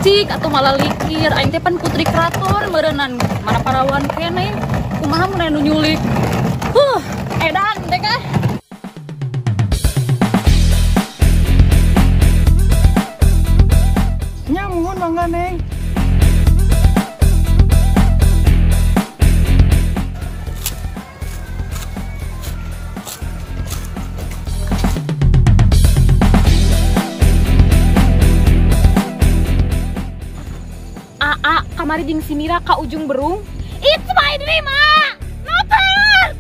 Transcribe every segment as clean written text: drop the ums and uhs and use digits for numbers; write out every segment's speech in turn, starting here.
licik atau malah likir. Aing teh pan putri keraton meureunnan mana parawan keneh. Kumaha mun anu nyulik. Edan teh kah. Nya muhun mangga Neng. Kamari jeung si Mira ka ujung berung. It's my dream, ah! Noter!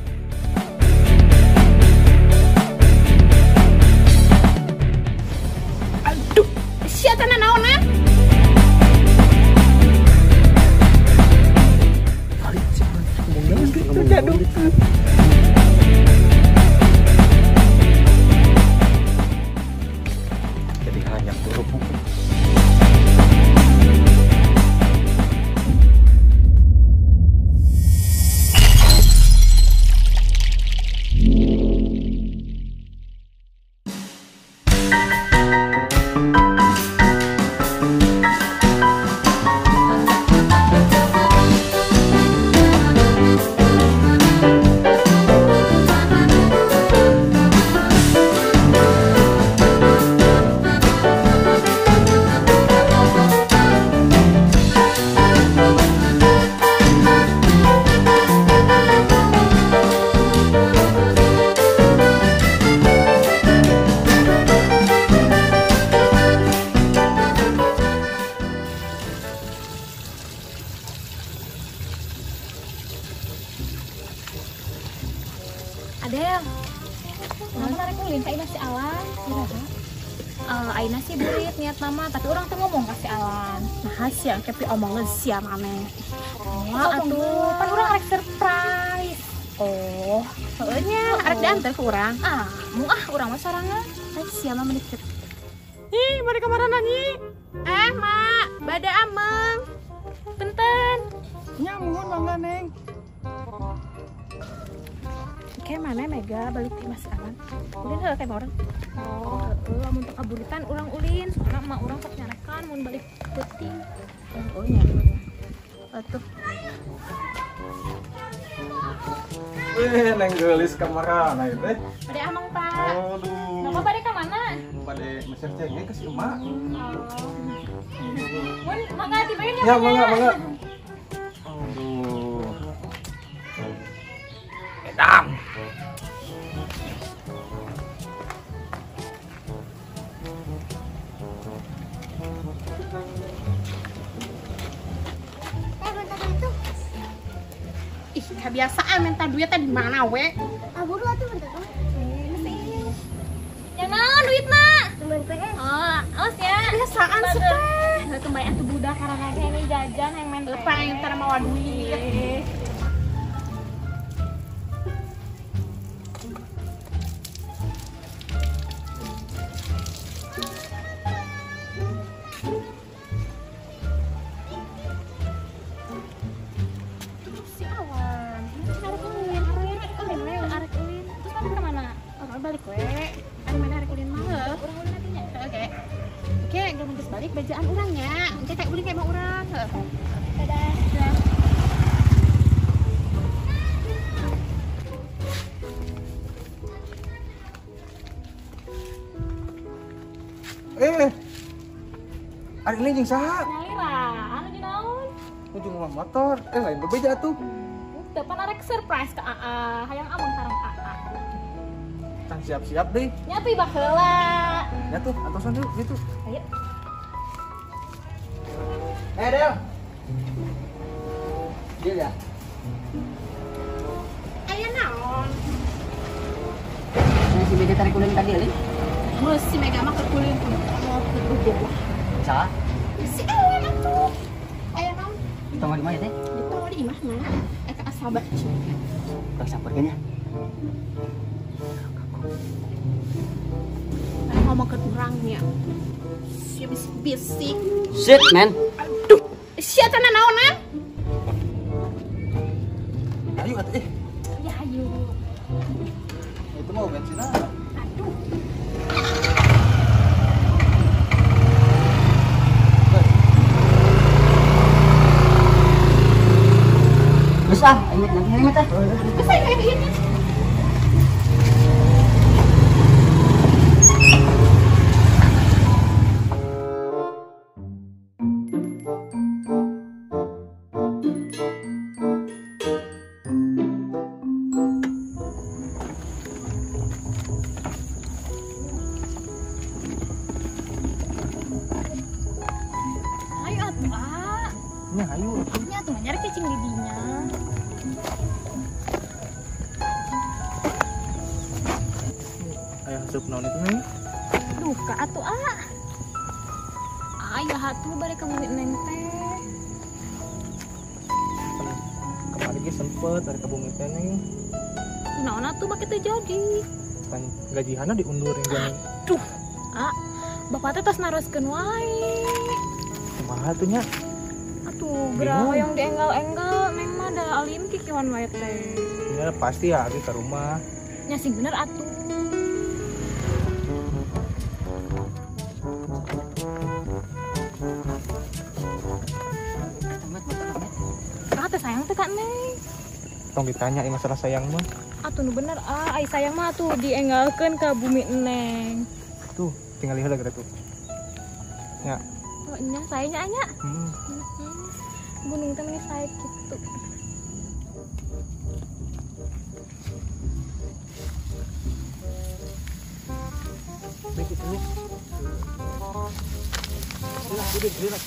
Aduh, sia cenah naonna? Terjadu. Jadi hanya buruk. Adel, kenapa tarik ulin? Kak Ina si Alan, Aina sih berit niat nama, tapi orang tuh ngomong kasih Alan. Nah siang tapi omongan siang aneh. Wah, aduh, kan orang arek surprise. Oh, soalnya arek diantar ke orang. Orang mah sorangan. Siang mah menikit. Ih, mari kemana nyi? Mak, bada ameng. Punten. Nya muhun mangga Neng. Kayak mana Mega balik di Mas Alan? Ulin heula kayak orang. Lamun teu kaburitan urang ulin, soalnya emak urang sok nyarekan mun balik peuting. Oh nya. Atuh. Neng geulis kamarana ieu teh. Bade ameng, Pak. Aduh. Mama bade ka mana? Bade meser cengeng ke si emak. Mun mangga dibaeun Ya, mangga. Aduh. Edam. Ih, kebiasaan minta duit tadi mana we? Aburu atuh bentar. Yang naon duitna? Temen PS. Awas ya. Kebiasaan sih teh. Heuh bae atuh budak karena ini jajan yang main Lepas yang tara mawa duit. Si Awan. Ini arek ulin. Arek ulin. Terus mana kemana? Orang balik we. Anu mana arek ulin mah? Urang ulin nantinya. Oke. Oke, geus geus balik bajaan urangnya. Engke kayak ulin kayak mau urang. Dadah. Ari ini jeung saha? Nyali lah. Anu dinaon? Ujung rumah motor. Lain berbeda tuh. Depan arek surprise ke AA. Hayang amon sareng AA. Can siap-siap deh. Nyapi baheula. Ya tuh, atosan yuk gitu. Ayo. Del. Dia ya. Aya naon? Si Mega tarik ulin tadi ali. Geus si Mega mah keur kulin mau kudu lah. Salah. Si Awan atuh. Aya naon? Tunggu di mana teh? Ditawa di imahna. Eka asal baca. Tak sampurkeun ya. Ngomong ke urangnya. Si bisik-bisik. Shit, man. Aduh, sia cenah naonan? Ayo atuh Ya ayo. Itu mau bensin Aduh. Nya ayo. Nya tuh nyari cacing didinya. Aya haseup naon itu nih? Duh, ka atuh Aya hatuh bari ka bumi neng teh. Kemarin ge sempet ada kebumi teh nih. Naon atuh make teh jadi. Kan gajihanna diundur yang Duh, bapak teh tos naroskeun wae. kumaha tuh nya? Atuh, geura hoyong dienggal-enggal neng mah da alin kikieuan wae teh. Ya pasti ya abi ke rumah. Nya sing bener atuh. Teh sayang teh Kak Neng. Tong ditanya masalah sayang mah. Atuh nu bener ai sayang mah atuh dienggalkeun ka bumi Neng. Tuh, tinggal lihat lagi tuh. Ya. Oh nya sayanya anya. Hmm. Gunung teh geus sae kitu. Begitu nih. Gerak.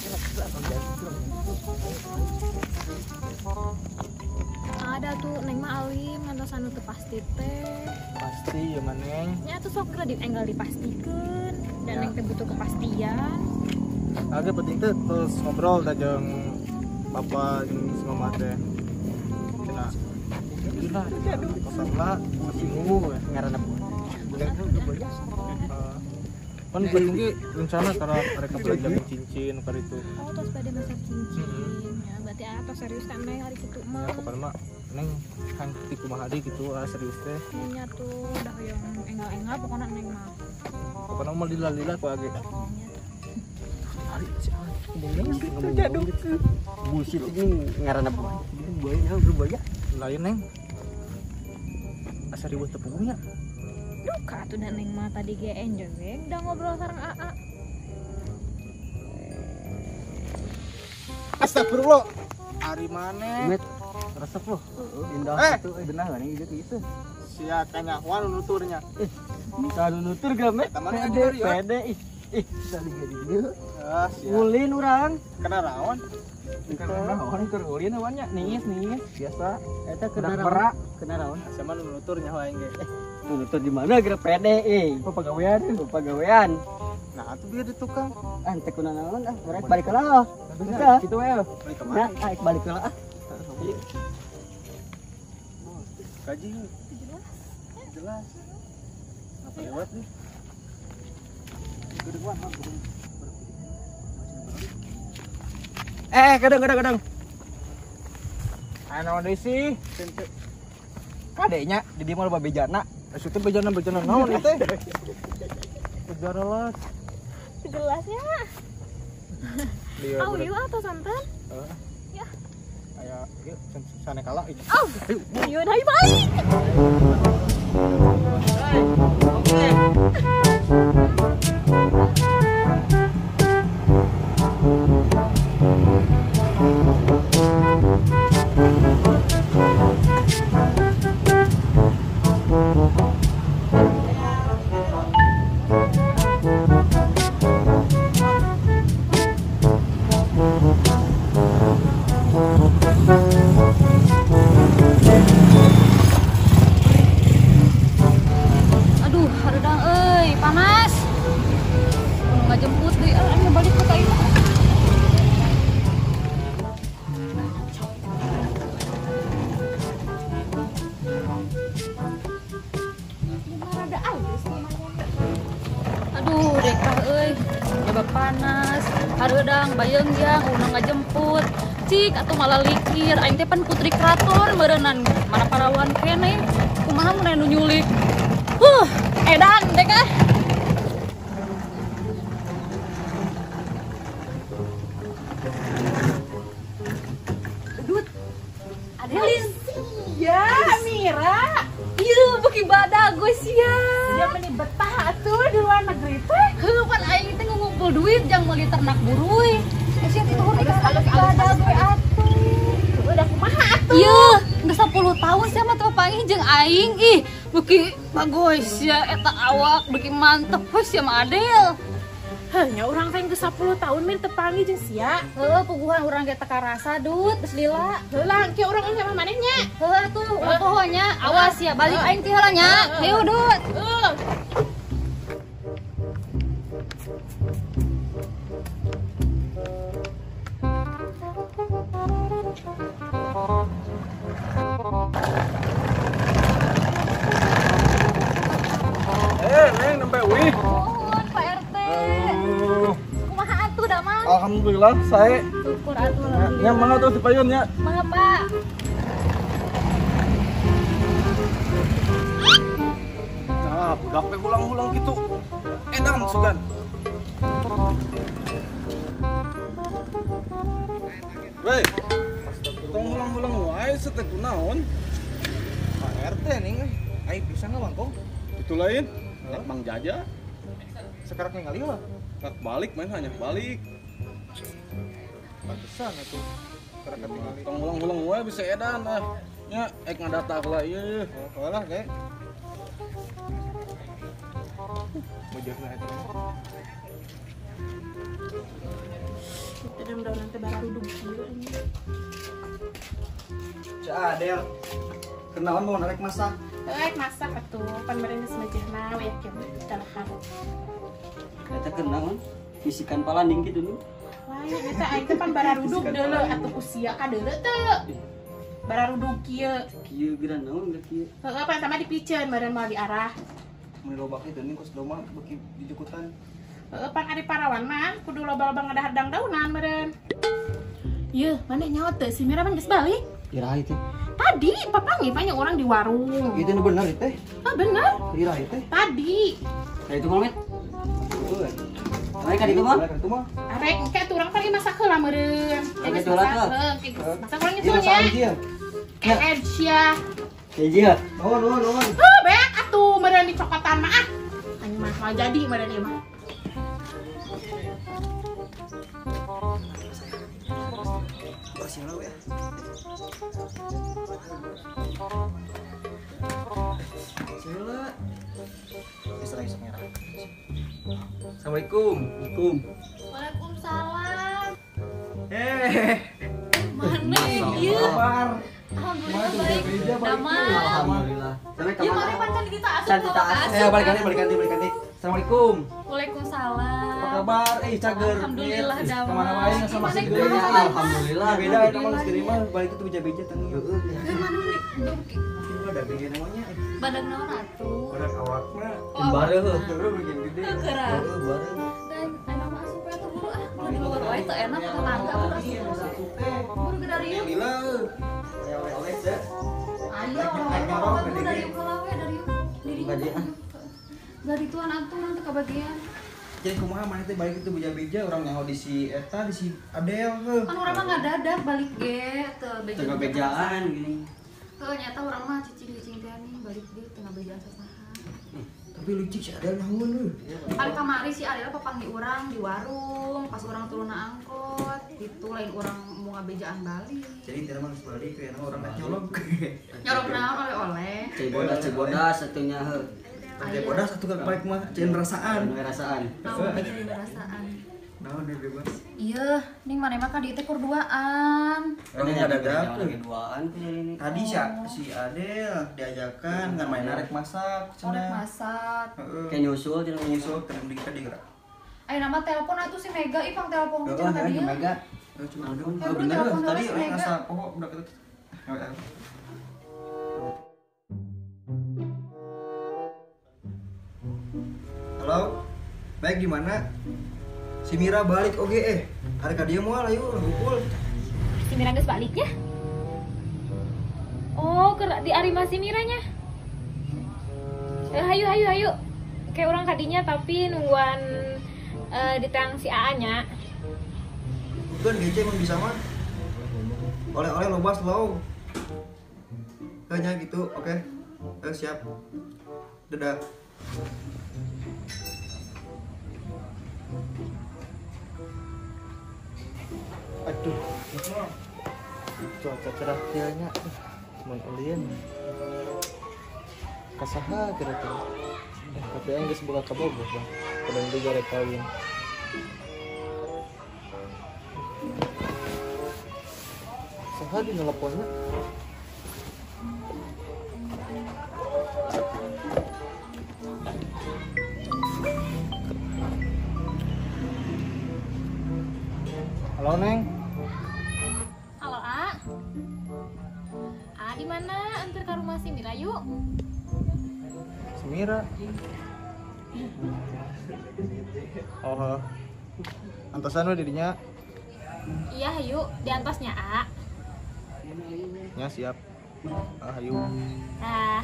Ada tuh Neng mah alim ngantos anu teu pasti teh. Pasti ya maneng. Nya tuh sok dienggal dipastikeun dan Ya. Neng teh butuh kepastian. Agak penting tuh terus ngobrol dah jeung papa jeung mama teh. Cenah. Gila, masalah bingung ngaranna. Kan tinggi rencana karena mereka belajar cincin kali itu. Oh terus pada masak cincin. Ya berarti apa serius kan Neng hari kitu Ya mah. pokoknya mah neng hang ti kumaha deui gitu serius teh. Nya tuh udah hoyong enggal-enggal pokoknya Neng mah. Pokoknya mah lila-lila ku age. Nya Hari si Bullshit ini ngaranna buaya berbaya. lain neng. Asa ribut tepungnya. duh ka atuh dan Neng mah tadi ge enjoy we udah ngobrol sareng AA. Astagfirullah. Ari maneh. Met resep loh. Indah itu benar kan ini gitu. Sia kanya wan nuturnya. Kalau nutur gak met? Temannya Pede, juga, ya? pede. Bisa lihat dia. Ah, sia. Ulin orang. Kena rawan. Orang keur ulin awannya ningis biasa. Eta kena Udah raon. berak. Kena raon. Sama nuturnya wae ge. Nutur di mana geura pede pagawean. Nah, atuh biar di tukang. Ante kuna naon balik heula. Bisa. Gitu we. Balik Nah, kemana? balik heula ah. Gaji. Jelas. Apa lewat nih? Kadang. Anu deui sih? Kadenya di dieu mah loba bejana. Asuh bejana naon ieu teh? Bejana lah. Jelasnya. Dia Oh, ieu atau santan? Ya. Aya ieu sane kala ieu. Oh, ieu deui balik. Aduh, hareudang euy, panas. Nggak jemput deui, anu balik ke ka ieu. Aduh, dekah euy. Coba panas. Hareudang bayeung yang ulah ngajemput. Cik atuh malah likir. Aing teh pan putri kraton meureunnan. Mana parawan keneh. Kumaha mun anu nyulik. Edan dekah. Dut. Adelis. Ya, Mira. Ieu beuki badag gue sia. Dia meni betah atuh di luar negeri teh. Heuh pan aing teh ngumpul duit jang meuli ternak buruy. Sia itu heuh badag gue atuh. Udah kumaha atuh? Ieu, geus 10 tahun sia mah teu panggih jeung aing. Ih, beuki bagus sia eta awak beuki mantep we sia mah Adel. Hanya orang teh geus 10 tahun mir tepangi jeung sia. Heuh puguhan urang ge teka rasa dut geus lila. Heulah kieu urang sama manehnya. Heuh atuh ulah pohonya awas ya balik aing ti heula nya. Hayu dut. Neng nembe wih. Mohon Pak RT. Kumaha atuh da mah? Alhamdulillah saya. Syukur atuh. Nya mangga tuh si payun nya. Mangga Pak. Nah, budak teh ulang-ulang gitu. Edan sugan. Weh. Tong ulang-ulang wae setek kunaon? Pak RT nih, ayo bisa nggak bangkong? Itu lain. Nek Mang Jaja. Sekarang kali lah. Tak balik main hanya balik. Pantesan atuh. Sekarang kali. Tong ulang-ulang wae bisa edan ah. Nya ek ngadata heula ieu. Oh lah kayak. Bojona eta. Dalam daun teh bara duduk kieu. Cah Adel. Kenalan mau narik masak. Masak atuh, pan meureun geus mejehna we kieu dalahan. Eta kenalan bisikan palanding gitu nu. Lain eta aing teh pan bara duduk deuleu atuh usia ka deuleu teu. Bara duduk kieu. Kieu geran naon geus kieu. Heeh pan sama dipiceun meureun moal diarah. Mun loba kitu nih kos doma beki dijukutan. Heeh pan ari parawan mah kudu loba-loba ngadahar daunan meureun. Yeuh, maneh nyaho teu si Mira pan geus balik. Ira itu. Tadi papangi banyak orang di warung. Itu nu bener teh. Ah bener. Ira teh. Tadi. Nah itu Mamet. Betul. Naik ka ditu mah? Itu mah. Arek engke atuh urang pan ieu masak heula meureun. Oke, tuh lah, tuh. Masak urang Iya nyusulnya. masakan dia. Edsia. Keji ya. Nuhun. Beak atuh meureun di cokotan mah ah. Anjing mah mau jadi meureun ieu mah. Bersih lah ya. Sila. Bisa lagi merah. Assalamualaikum. Waalaikumsalam. Mana ieu? kabar? Alhamdulillah baik. Damang. Alhamdulillah. Sampai Ieu kapan? mari pancan kita asup. Cantik balik ganti. Assalamualaikum. Waalaikumsalam. Apa kabar? Cager. Alhamdulillah, Damang. Kemana wae nggak sama si Gimana, Gede? Damang? Alhamdulillah. Beda eta mah geus mah balik itu beja-beja tanggung. Heeh. Mana nih? Ada beda namanya. Badan naon atuh? Badak awak mah. Oh, Bareuh heuh begini gede. Kerak. Heeh, bareuh. Dan enak mah asup atuh buru ah. Kalau di luar wae teu enak tetangga urang. Buru gedari yuk. Gila. Aya oleh teh. Ayo orang buru dari yuk kalau we dari yuk. Diri. Bagian. Dari tuan atuh nanti kebagian. Jadi kumaha maneh teh balik itu beja-beja urang nyaho di si eta di si Adel heuh. Kan urang mah ngadadak balik ge teu beja. Tengah bejaan gini. Heuh nyata urang mah cicing-cicing teh nih balik deui tengah bejaan sasaha. Tapi lucik si Adel naon heuh. Ari kamari si Adela papanggi urang di warung pas urang turun na angkot itu lain urang mau ngabejaan balik. Jadi teh mah geus balik we urang nyolong. Nyorok naon oleh-oleh. Cai bodas satunya heuh. Cai bodas satu kali balik mah cai rasaan. Naon jadi perasaan. Naon deh bebas. Iya, ning maneh mah ka dieu teh kur duaan. Ini ada dapur. Keduaan ini. Tadi si Adel diajakan ngan main arek masak Orek cenah. masak. Heeh. Kayak nyusul jadi Nyusul teh di kita digerak. Aya nama telepon atuh si Mega ipang telepon Heeh, cenah tadi. Mega. Cuma aduh, Ya, udah, bener telepon tadi si orang Mega. asa pokok udah ketemu. Halo, baik gimana? Si Mira balik oge Harga dia moal ayo ngumpul. Si Mira geus balik ya? Oh, di Arima si Miranya. Hayu. Kayak orang kadinya tapi nungguan di tang si A-nya. Bukan GC emang bisa mah. Oleh-oleh loba slow. Kayaknya gitu, oke. Siap. Dadah. Aduh, cuaca cerah kianya, cuman ulin. Kasaha kira-kira. Tapi yang geus buka kabogoh, Bang. Kadang juga rek kawin. Saha di nelponnya? Halo Neng. Halo A. A di mana? Antar ke rumah si Mira yuk. Semira. Oh, antasan we dirinya. Iya yuk, di atasnya A. Ya siap. Ayo. Nah,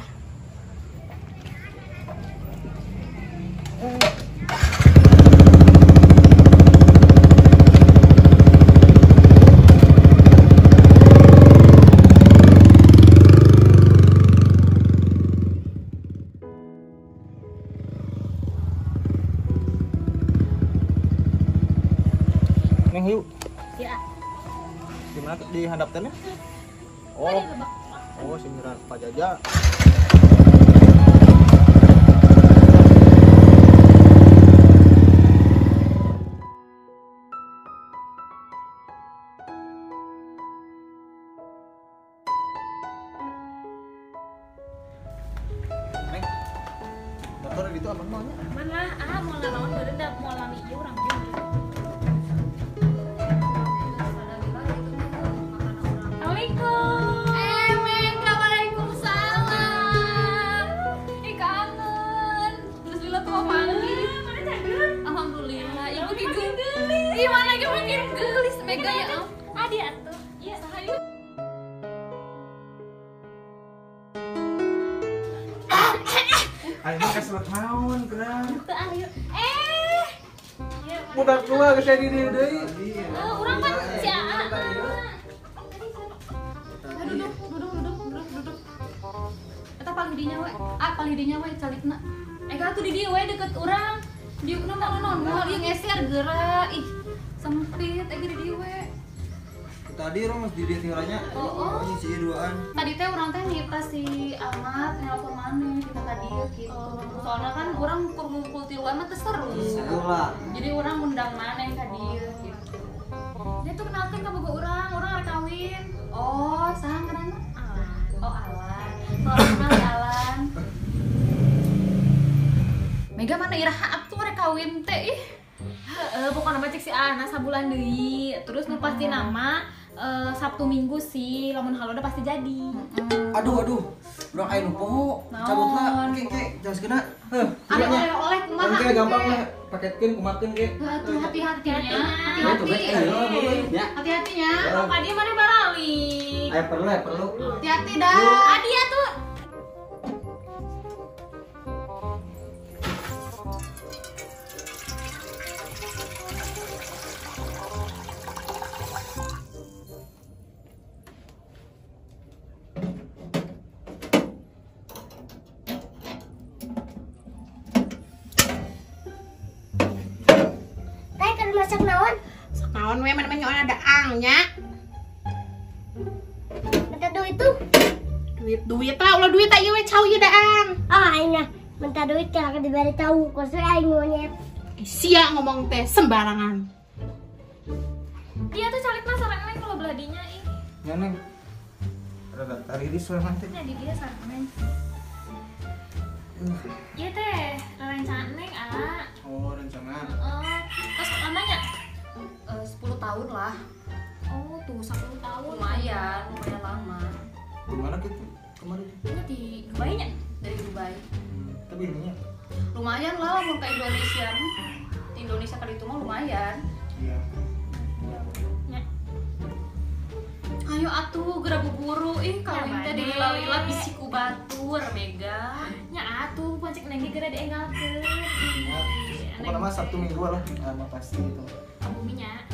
Neng yuk. ya. Di mana di handap teh? Oh. Oh, Semira Pak Jaja. Neng. Motor itu apa maunya? Mana? Ah, mau lawan berendak, mau lami ieu urang jeung. Assalamualaikum. Mega, waalaikumsalam. Ih kangen. Terus lila tuh panggil. Mana cager? Alhamdulillah. Ibu ki geulis. Ih mana ge makin geulis Mega ya. Adi atuh. Iya, sahayu. Ayo keselak naon, Kran. Teu ayo. Budak tua geus di dieu deui. Urang kan si Aa. Duduk. Eta paling dinya we. Paling dinya we calikna. Ega tuh di dieu we deket urang. Diukna mah naon moal ieu geser geura. Ih, sempit ega di dieu we. Tadi orang mas di dia tinggalnya. Oh. Si duaan. Tadi teh urang teh nipta si Ahmad nelpon maneh kita ka dieu gitu. Soalnya kan urang kumpul ti luar mah teh seru. Sekolah. Jadi urang ngundang maneh ka dieu gitu. Dia tuh kenalkeun ka boga urang rek kawin. Oh, saha ngaranna? Alan. Oh, Alan. Soalna si Alan. Mega mana iraha tuh rek kawin teh ih. Heeh, pokoknya nama cek si Ana sabulan deui. Terus nu pasti nama Sabtu Minggu sih, lamun haloda pasti jadi. Aduh. Udah kayak lupa. Cabut lah. Kek, jangan sekena. Ada oleh-oleh kumaha? Oke, gampang lah. Paketkeun kumakeun ge. Tuh hati-hatinya. Ya. Hati-hatinya. Apa dia mana baralik? Ayo perlu. Hati-hati dah. Adia tuh. Teh kan masak naon? Naon we mana nyawa ada angnya. Minta duit tuh. Duit lah, ulah duit aja we cau ieu daang. Ah, aina. Minta duit kalau diberi tahu, kok saya aing monyet. Sia ngomong teh sembarangan. Iya tuh calik mah sareng neng kalau belah dinya ih. Ya Neng. Rada tari di soal mantek. Jadi dia sareng neng. Iya teh, rencana neng Oh, rencana. Terus lamanya 10 tahun lah. Oh tuh 10 tahun. Lumayan lama. Di mana gitu? Kemarin. Ini di Dubai nya, dari Dubai. Tapi ininya. Lumayan lah lamun ke Indonesia. Di Indonesia kali itu mah lumayan. Iya. Ya. Ayo atuh geura buburu kawin teh di lila-lila bisi ku batur Mega. Nya atuh pancik neng geura dienggalkeun. Pokoknya mah Sabtu Minggu lah, mah pasti itu. Buminya.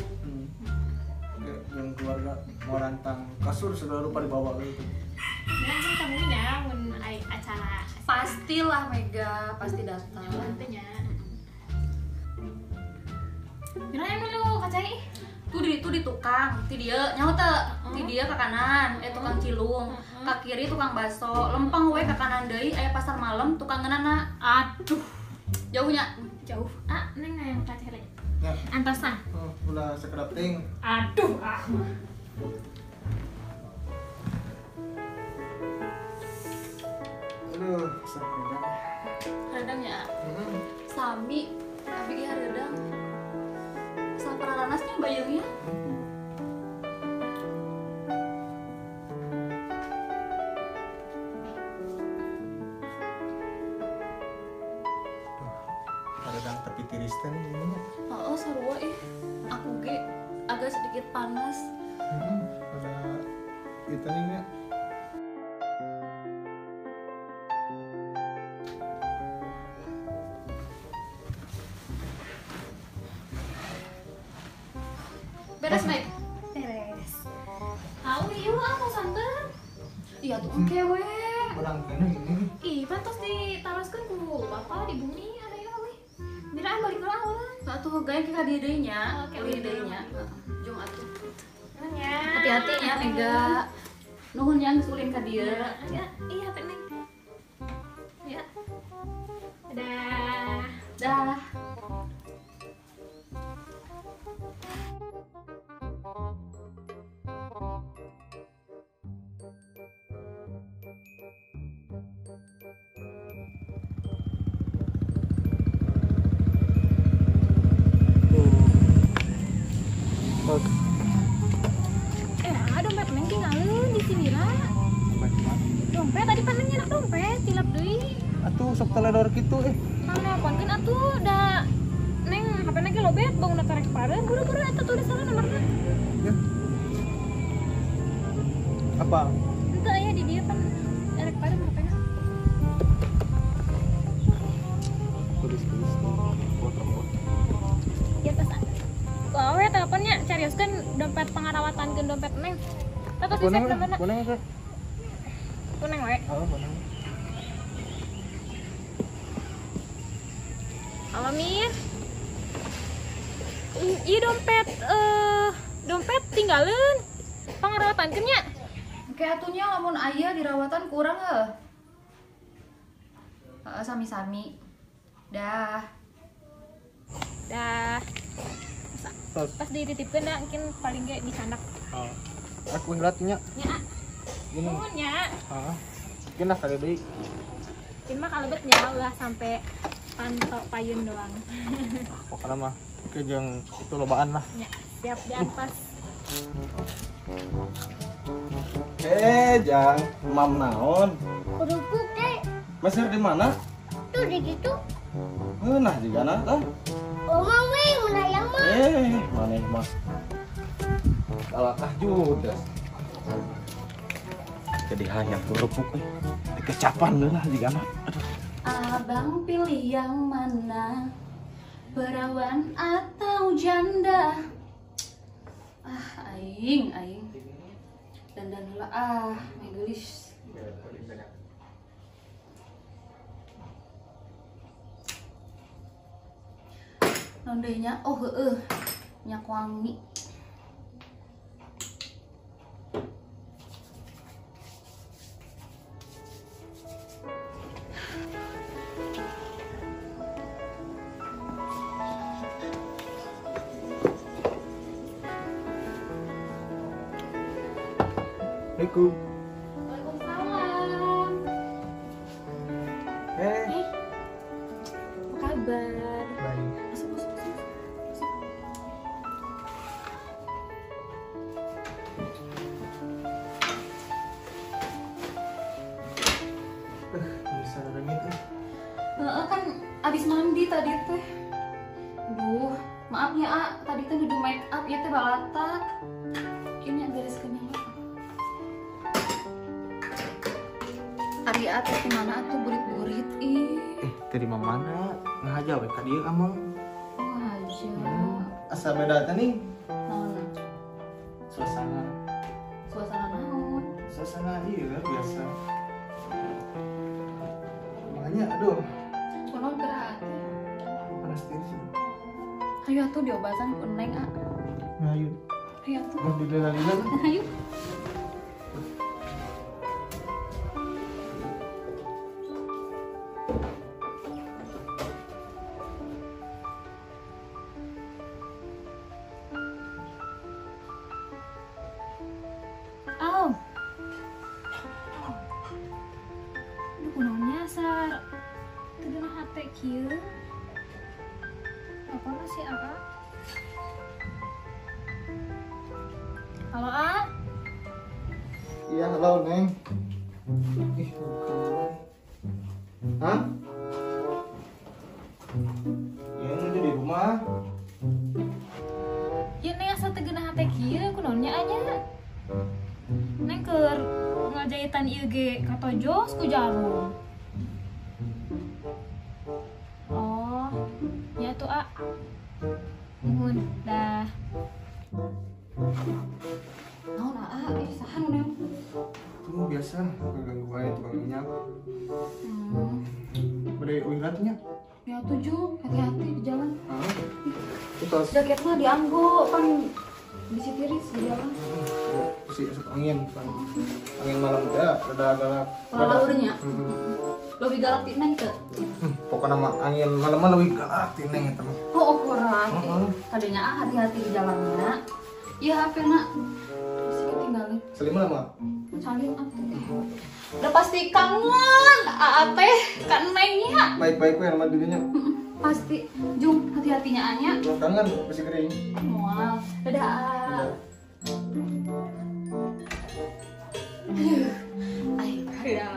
Oke, yang keluarga mau rantang kasur sudah lupa dibawa gitu. Dan kan tamunya mun acara pastilah Mega, pasti datang. Nantinya. Mira yang dulu kacai. Tuh di tukang, ti dia nyaho teu? Ti dia ke kanan, tukang cilung. Ka kiri tukang baso, lempeng we ka kanan deui aya pasar malam tukang ngeunana. Aduh. Jauhnya, jauh. Neng yang kacai. Ya Nah, Antasan. ulah sekedap ting. Aduh, ah. Aduh, sakit. Redang ya. Sami, tapi ge redang. Saparanasnya bayangnya. Redang tapi tiris teh nih ini. Oh, sarua aku ge agak sedikit panas. Ada itu nih ya. Beres, Mike? Beres. Tahu ieu aku santer. Iya tuh engke we. Orang kene gini. Ih, pantos ditaroskeun ku Bapak di bumi ada ya we. Mira balik heula urang. Atuh gawe ke dieu deui nya, ke dieu deui nya. Jong atuh. Hati-hati ya, Mega. Nuhun yang sulin ka dieu. Ya, iya teh Neng. Ya. Dadah. Dah. Dompet Neng tinggalin di sini lah. Dompet tadi pan Neng nyenak dompet, tilap deui. Atuh sok teledor kitu Mang nelponkeun atuh da Neng HP Neng ge lobet bang udah karek pareun buru-buru eta tulis sana nomorna. Ya. Apa? Henteu aya di dieu pan karek pareun HP-na. Tulis. Ya tas. Awe teleponnya carioskeun dompet pangarawatankeun dompet Neng. Tata sih Boneng nomorna. boneng teh. Kuneng we. Boneng. Halo Mir. Iya dompet tinggalin pangarawatankeun nya. Oke atunya lamun aya dirawatan kurang sami-sami. Dah. Dah. Tos. Pas dititipkeun da mungkin paling ge disandak. Oh. Aku hilatnya. Nya. Gini. Nuhun nya. Kena kali deui. Ini mah kalebet nya ulah sampai pantok payun doang. Pokoknya mah oke jeung itu lobaan lah. Nya, siap diampas. Jang, mam naon? Kerupuk teh. Mesir di mana? Tuh di gitu. Nah, juga nah. Oma weh menayang mah. Maneh mah. Kalakah judes. Jadi hayang kerupuk dikecapan lah juga nah. Abang pilih yang mana? Perawan atau janda? Aing. Dandan heula megelis. Naon deui nya? Oh heueuh. Nyak wangi. Assalamualaikum. Waalaikumsalam. Eh, Apa kabar? baik. Masuk. Bisa rengit Kan abis mandi tadi teh. Aduh, maaf ya tadi teh dudu make up ya teh balatak. Ini yang bereskeun heula. Ari teh kemana atuh burit-burit ih. Dari mana? Ngahaja we ka dieu kamu. Oh aja. Asal beda teh nih. Naon? Suasana Suasana naon? suasana ieu biasa. Makanya aduh, Kunaon gerak? panas diri sih. Ayo atuh diobatan ku Neng Ngayu. Ayo atuh. Mau dilila-lila. Ayo. kieu. Apa sih Aa? Halo A? Iya, halo Neng. Ih, bukan. Hah? Ya, ini di rumah. Ya Neng asa teu geunah hate kieu kunaonnya anya. Neng keur ngajahitan ieu ge katojos ku jarum. Oh, ya tuh A. Nuhun, dah. Naon A, ih saha nu Neng? Tuh biasa, ganggu wae tukang minyak. Bade uiratnya. Ya tujuh, hati-hati di jalan. Hah? Terus Jaket mah dianggo kan bisi tiris di jalan. si asup angin kan. Angin malam teh rada galak. Laurnya. Lebih galak ti Neng teu? Pokoknya mah angin malam mah leuwih galak ti Neng eta mah. Oh, ukuran. Tadinya hati-hati di jalannya. Iya, HP-na. Bisa ketinggalin. Selimut mah. Salin atuh. Udah pasti kangen Aa teh kan Nengnya. Baik-baik we sama dirinya. Pasti. Jung, hati-hatinya Anya. Kalau kangen masih kering. Mual. Dadah. Ay, kaya.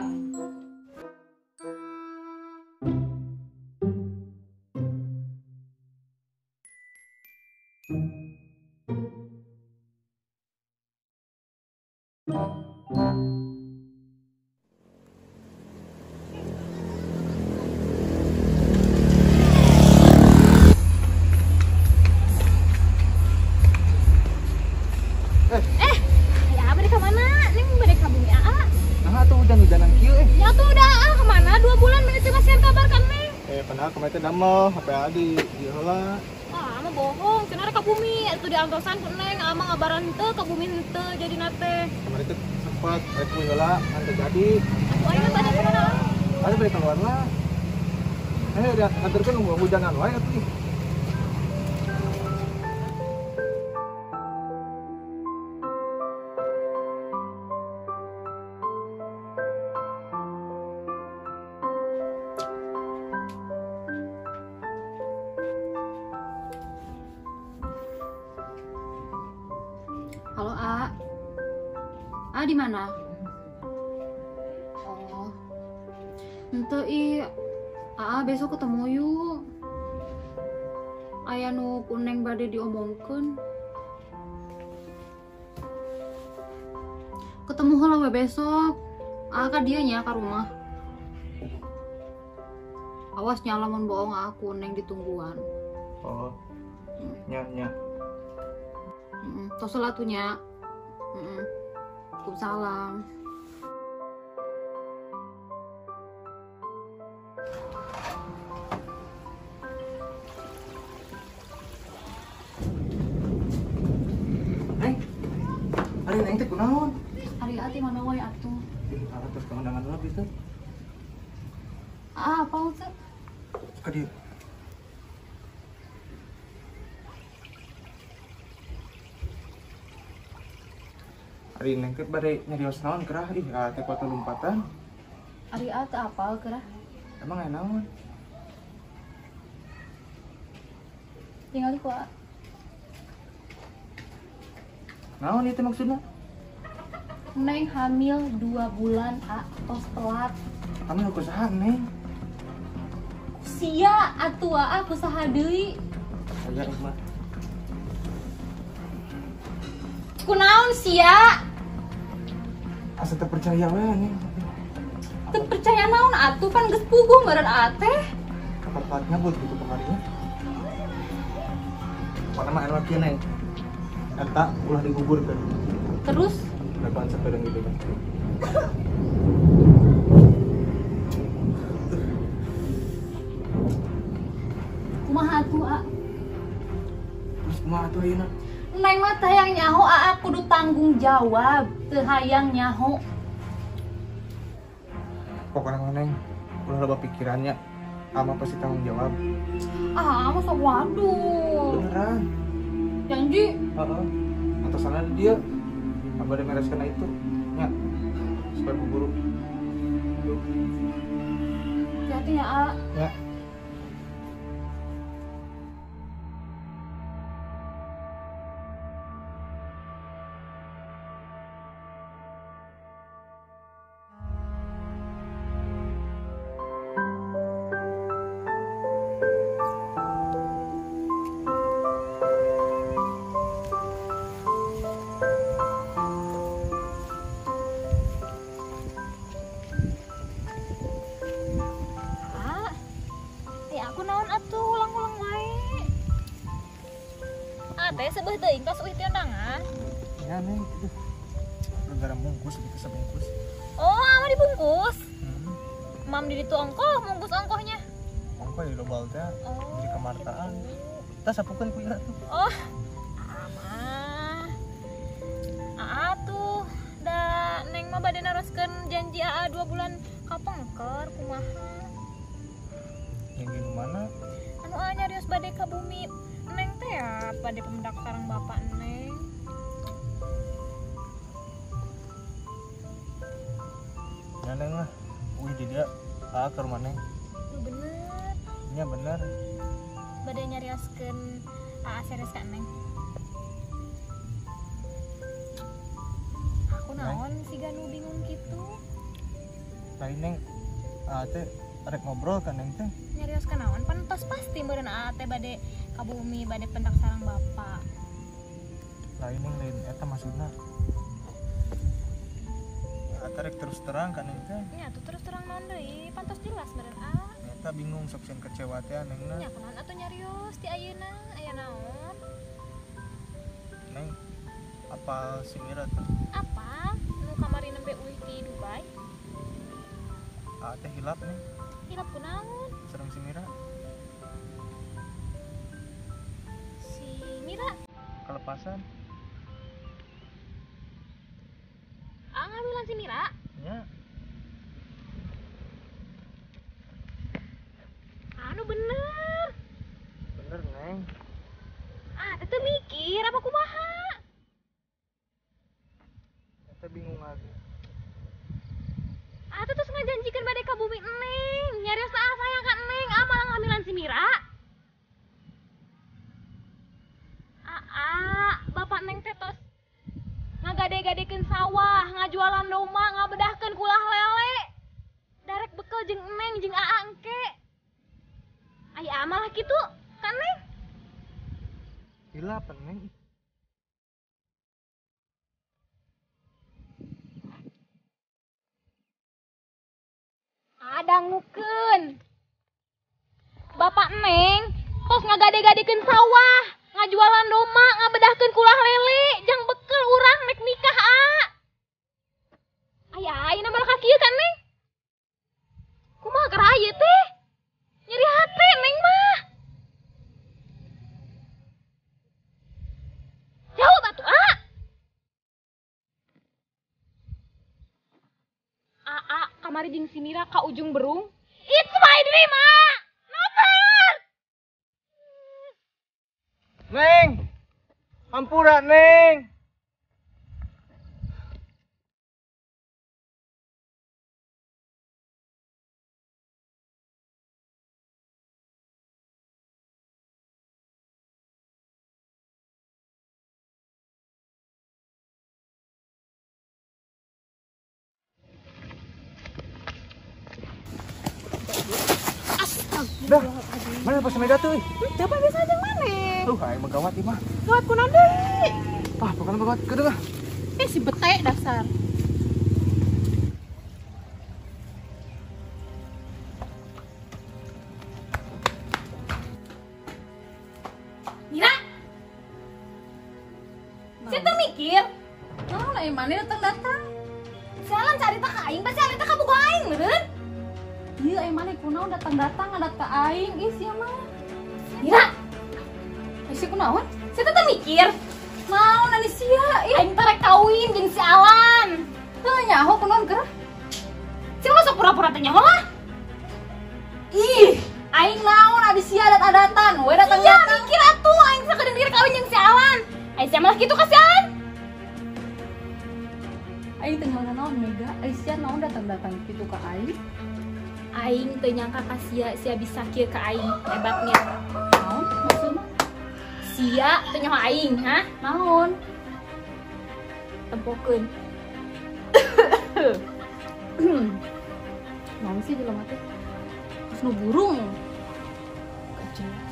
Ya, bade ka mana? Ning bade ka bumi Aa. Nah, tuh hujan-hujanan kieu Ya tuh udah kemana? 2 bulan menit masih kabar kan Neng? padahal kemarin teh damel HP adi di heula. Ah, mah bohong. Cenah ka bumi atuh diantosan ku Neng, ama ngabaran teu ka bumi henteu jadi nate. Kemarin teh sempat rek heula kan teu jadi. Atuh ayeuna bade kemana? Ada balik keluar lah. Dia ngaturkeun hujanan wae atuh. Halo A. A di mana? Oh. Henteu i. A besok ketemu yuk. Aya nu ku Neng bade diomongkeun. Ketemu heula we besok. A ka dieu nya ka rumah. Awas nya lamun bohong aku Neng ditungguan. Oh. Nya. Tos salatunya. Waalaikumsalam. Neng. Ari Neng teh kunaon? Ari ati mana wae atuh. Terus keundangan heula bisa. Apa teh? Ka dieu. Ari Neng teh bade nyarios naon kerah ih teh foto lompatan. Ari teh apal kerah? Emang aya naon? Tinggal ku A. Naon itu maksudnya? Neng hamil 2 bulan A tos telat. Kami udah usaha Neng. Sia atuh A kusaha deui. Aya mah. Kunaon sia? Asa terpercaya we Neng. Teu percaya naon atuh pan geus puguh meureun A teh. Kapan-kapannya buat gitu kemarinnya. Pokoknya mah anu kieu Neng. Eta ulah digugurkeun. Terus Da konsep bareng gitu kan. kumaha atuh A? Terus kumaha atuh ayeuna? Neng mah hayang nyaho A kudu tanggung jawab, teu hayang nyaho. Pokoknya mah Neng, ulah loba pikirannya. Ama pasti tanggung jawab. Ah, masa waduh. Beneran. Janji. Heeh. Atasanna dia. Abah ada mereskan itu. Nya. Supaya buru. Hati-hati ya A. Ya. teh sebeuh teuing tos uih ti undangan. Ya neng itu gara bungkus gitu sebungkus. Oh, ama dibungkus. Hmm. Mam di ditu ongkoh, bungkus ongkohnya. Ongko ya global teh Oh. jadi kemartaan. Kita sapukeun ku ira tuh. Oh, tuh da neng mah bade naroskeun janji AA 2 bulan kapengker kumaha. Yang di mana? Anu nyarios bade ka bumi neng teh ya bade pemendak sareng bapak neng. Ya neng lah. Wih di dia ke rumah neng. Bener. Nya bener. Bade nyarioskeun AA serius ka neng. Aku naon si Ganu bingung gitu. Lain neng teh arek ngobrol kan neng teh. Nyarios ka naon pan tos pasti meureun AA teh bade ka bumi bade pendak sareng bapak. Lain neng lain eta maksudna. Eta rek terus terang kan neng teh. Nya tuh terus terang naon deui pan tos jelas meureun AA. Eta bingung sok sieun kecewa teh nengna. Nya kunaon atuh nyarios ti ayeuna aya naon? Neng apa si Mira tuh? Apa? Nu kamari nembe uih di Dubai? Teh hilap nih Hilap kunaon? sareng si Mira Si Mira kelepasan. ngamilan si Mira? Ya Anu bener. bener neng. Teu mikir apa kumaha? Eta bingung lagi. Terus ngajanjikeun bade ka bumi Neng. Nyarios AA sayang ka Neng, malah ngamilan si Mira. Bapak Neng teh tos ngagade-gadekeun sawah, ngajualan domba, ngabedahkeun kulah lele. Darek bekel jeung Neng jeung AA engke. Aya malah kitu kan Neng? Hilap neng. Dangukeun. Bapak Neng tos ngagade-gadekeun sawah, ngajualan domba, ngabedahkeun kulah lele, jang bekel urang nek nikah Aya ayeuna malah kieu kan Neng? Kumaha gara ieu teh? Nyeri hate Neng mah. Jawab atuh kamari jeung si Mira ka ujung berung. It's my dream, Never! Neng, ampura neng. Dah, mana pas mega tuh? Coba bisa aja mana? Ayo megawat mah. Gawat kunaon deui? Bukan megawat kedua. Si bete dasar. Mira. Saya tuh mikir, naon aya maneh datang-datang. Jalan cari tak aing, pasti alih tak kabuka aing meureun. Ieu aya maneh kunaon datang-datang ngadat ka aing, ih sia mah. Mira. Si kunaon? Saya tuh mikir, naon anu sia? Aing teh rek kawin jeung si Alan. Heuh nyaho kunaon geura? Si mah sok pura-pura teh nyaho lah. Ih, aing naon adi sia adat-adatan, we datang-datang. Iya, mikir atuh aing sakedeung diri kawin jeung si Alan. Aing sia malah kitu ka si Alan. Aing teh naon mega, aing sia naon datang-datang kitu ka aing. Aing teu nyangka ka sia bisa kieu ka aing hebatnya. Naon maksudna? Sia teu nyaho aing, ha? Naon? Tempokeun. Naon sih jelema teh? Terus nu burung. Gak jelas.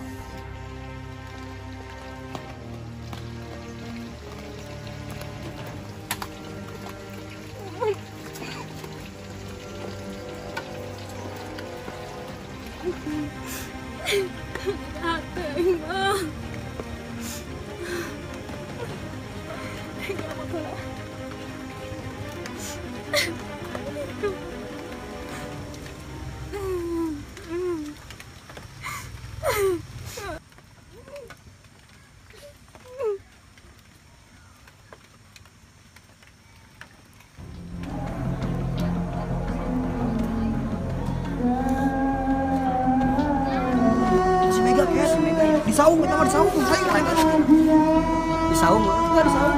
disaung, kita mah disaung, saya keren kan. Disaung, enggak disaung.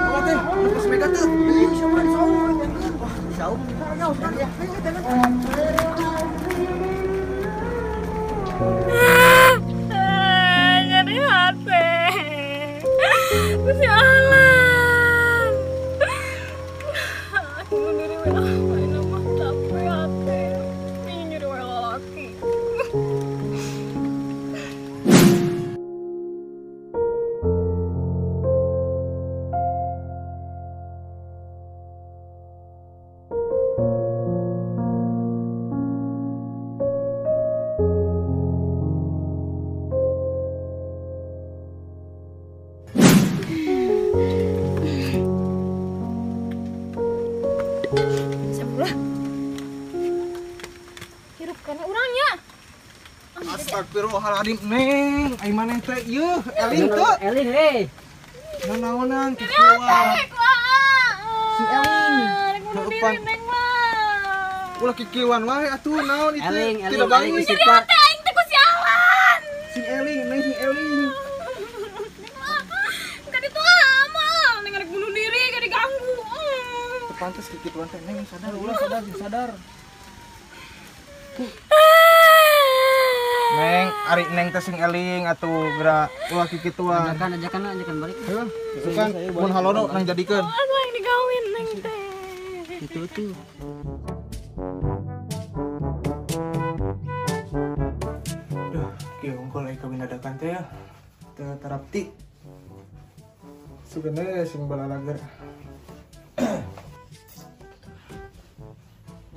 Apa teh? Pas mega tuh. Siapa disaung? Wah, disaung. Jadi HP. Kesialan. Aku sendiri main nama capek hati. Ini nyuri lelaki. Hirup kena orangnya. Astagfirullahaladzim, Neng. Ai maneh teh ieu, Eling teh. Eling hei. Nanaonan kikieuan. Si Eling. Depan. Neng mah. Ulah kikieuan wae atuh naon itu. Eling, Tidak bangun. istighfar. Aing teh kusialan. Si Eling, Neng si Eling. Kan itu amal. Neng rek bunuh diri, gak diganggu. Pantes kikituan teh, Neng sadar, ulah sadar. Neng, ari Neng teh sing eling atuh geura ulah kikituan. Ajakan balik. Heuh, sukan mun halono nang jadikeun. Aduh yang digawin Neng teh. Itu tuh. Duh, kieu unggul ai kawin dadakan teh ya. Teu tarapti. Sugana sing balalager.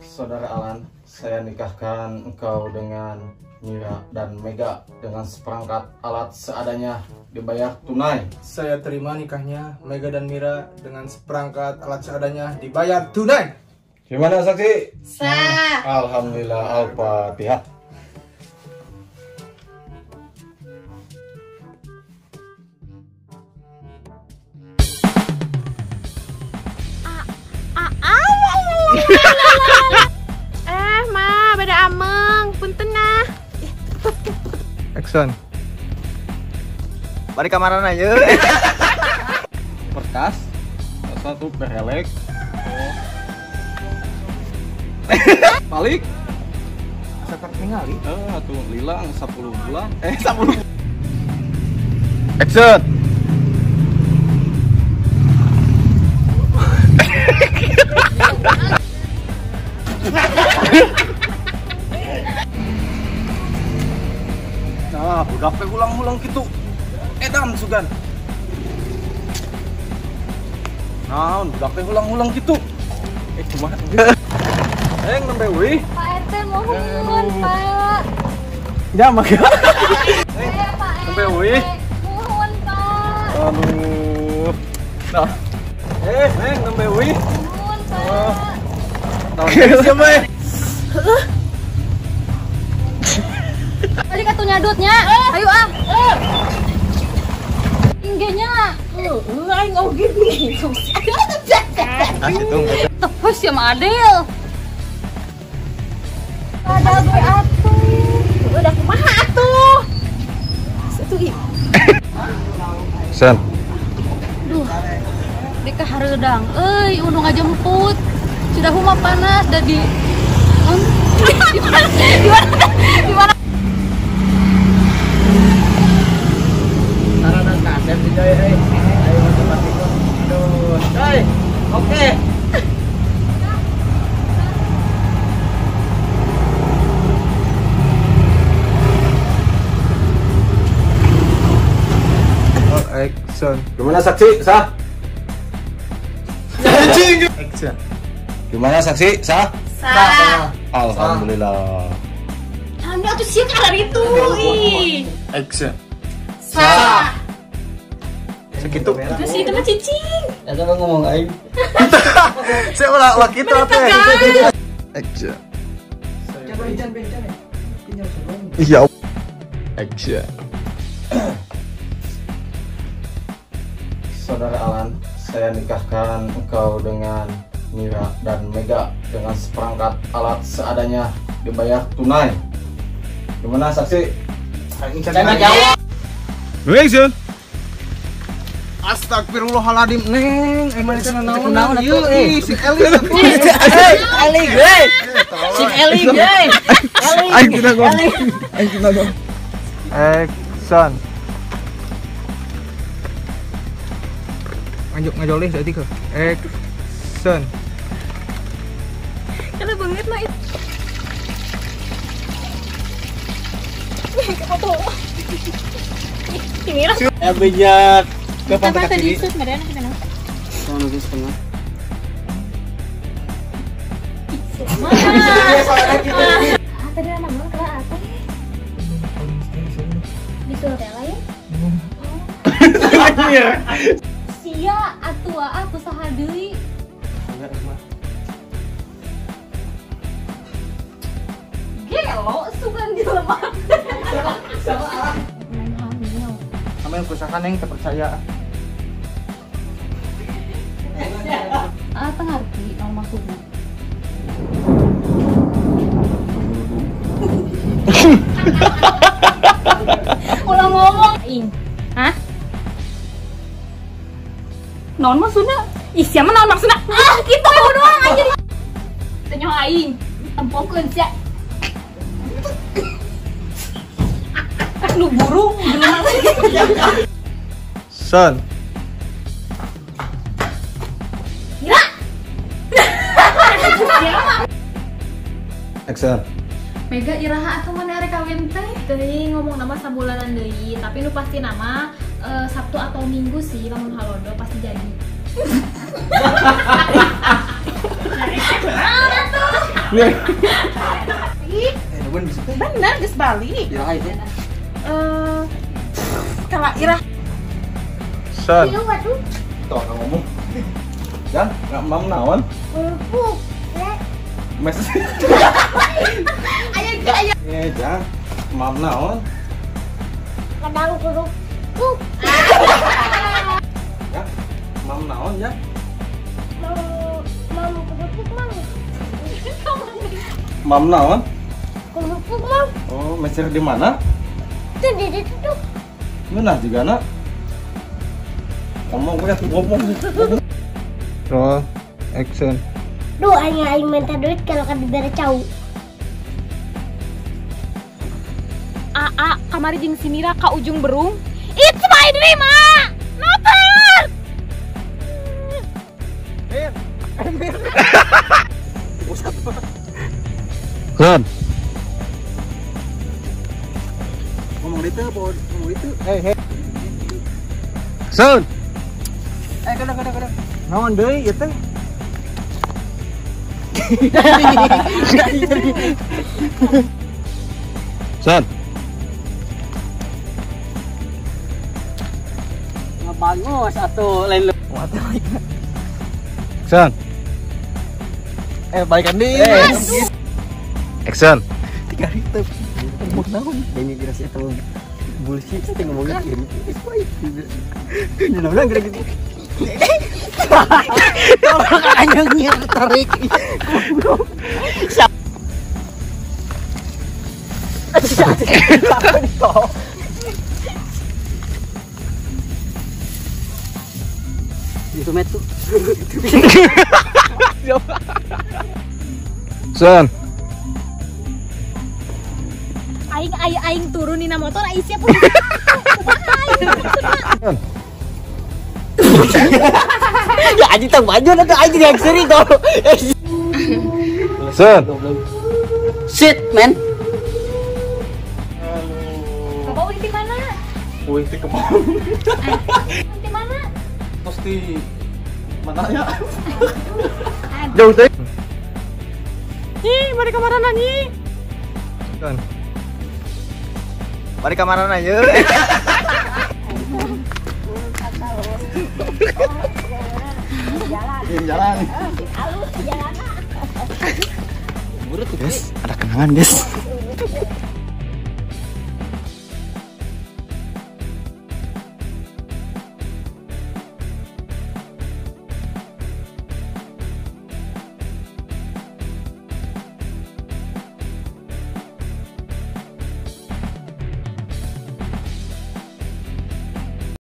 Saudara Alan, saya nikahkan engkau dengan Mira dan Mega dengan seperangkat alat seadanya, dibayar tunai. Saya terima nikahnya Mega dan Mira dengan seperangkat alat seadanya, dibayar tunai. Gimana saksi? Sah. Alhamdulillah, Al-Fatihah. Ma, beda ameng, punten nah. Action. Balik kamaran aja. Perkas, satu perhelek. Balik. Sekat ningali. Tuh lilang 10 bulan. 10. Action. Nah, budak teh ulang-ulang gitu. Edan sugan. Naon, budak teh ulang-ulang gitu. Kumaha? Nembe weuy. Pak RT mohon, Pak. Ya, maka. Pak Nembe weuy. Mohon, Pak. Aduh. Nah. Neng, nembe weuy. Mohon, Pak. Naon siapa? Balik atuh nyadutnya. Ayo ah. Inggenya. Aing oge nih. Tepus ya Ma Adel. Ada gue atuh. Udah kumaha atuh? Satu Sen. Duh. Deka hareudang. Euy, unu ngajemput. Sudah huma panas da di di mana? Taranan kasep di joy euy. Ayo cepat ikut. Aduh. Coy. Oke. Action. Gimana saksi? Sah? Action. Gimana saksi? Sah? Sah. Alhamdulillah. Anda tuh sih kalar itu. Ih. Action. Sah. Segitu. Terus itu mah cicing. Ada mah ngomong aing. Saya ulah gitu teh. Action. Iya. Action. Saudara Alan, saya nikahkan engkau dengan Mira dan Mega dengan seperangkat alat seadanya, dibayar tunai. Gimana saksi? Saya jawab. Action. Astagfirullahaladzim, Neng. Emang itu naon? Yuk, si Eli. Eli, gue. Si Eli, gue. Ayo kita go. Action. Ngajolih tadi ke. Action. Karena banget lah itu. Mira. Bijak. Ke Apa pantai tadi kiri. shoot Mariana gimana? Sono di setengah. Tadi anak mau ke apa? Disuruh tela ya? Sia atua aku saha deui. Gelo sugan jelema. Main hamil. Sampai kusakan Neng terpercaya. Teu ngarti naon maksudna. Ulang ngomong ing. Hah? Naon maksudna? Ih, siapa naon maksudna? Ah, kitu we doang anjir. Teu nyoh aing. Tempokeun sia. Lu burung jelema. Son. Gila. Action. Mega iraha atuh mana arek kawin teh teuing ngomong nama sabulanan deui tapi nu pasti nama Sabtu atau Minggu sih lamun halodo pasti jadi. Bener geus balik. Ya itu. Kalau irah Son. Iya waduh. Tuh ngomong. Jan, nggak mau naon? Empuk. Mes. Jan, mau naon? Kadang kuruk. Ya, mau naon ya? Mau kerupuk mang. Mau naon? Kerupuk mang. Oh, meser di mana? Tuh di situ tuh. Mana juga nak? Ngomong gue ngomong. Roll. Action. Duh, aing minta duit kalau kan diberi cau. Aa kamari jeung si Mira ka ujung berung. It's my dream, ah. Noter. Son. Ngomong itu, ngomong itu. Hey. Son. Kadang. Naon deui ieu teh? Son. Bagus atuh lain. Son. Balikan di. Action. Tiga itu. Umur naon? Ini kira sih atau bullshit sih ngomongin ini. Ini naon kira gitu. Anjingnya tarik. Itu metu. Son. Aing turun dina motor aing siap. Ya anjing tang maju nanti anjing yang seri kau. Son. Shit man. Bapak udah di mana? Wih, itu kemana? Di mana? Pasti mana ya? Jauh teh. Ih, mari ka mana nih? Son. Mari ka mana aja. Jalan. Guys, ada kenangan guys.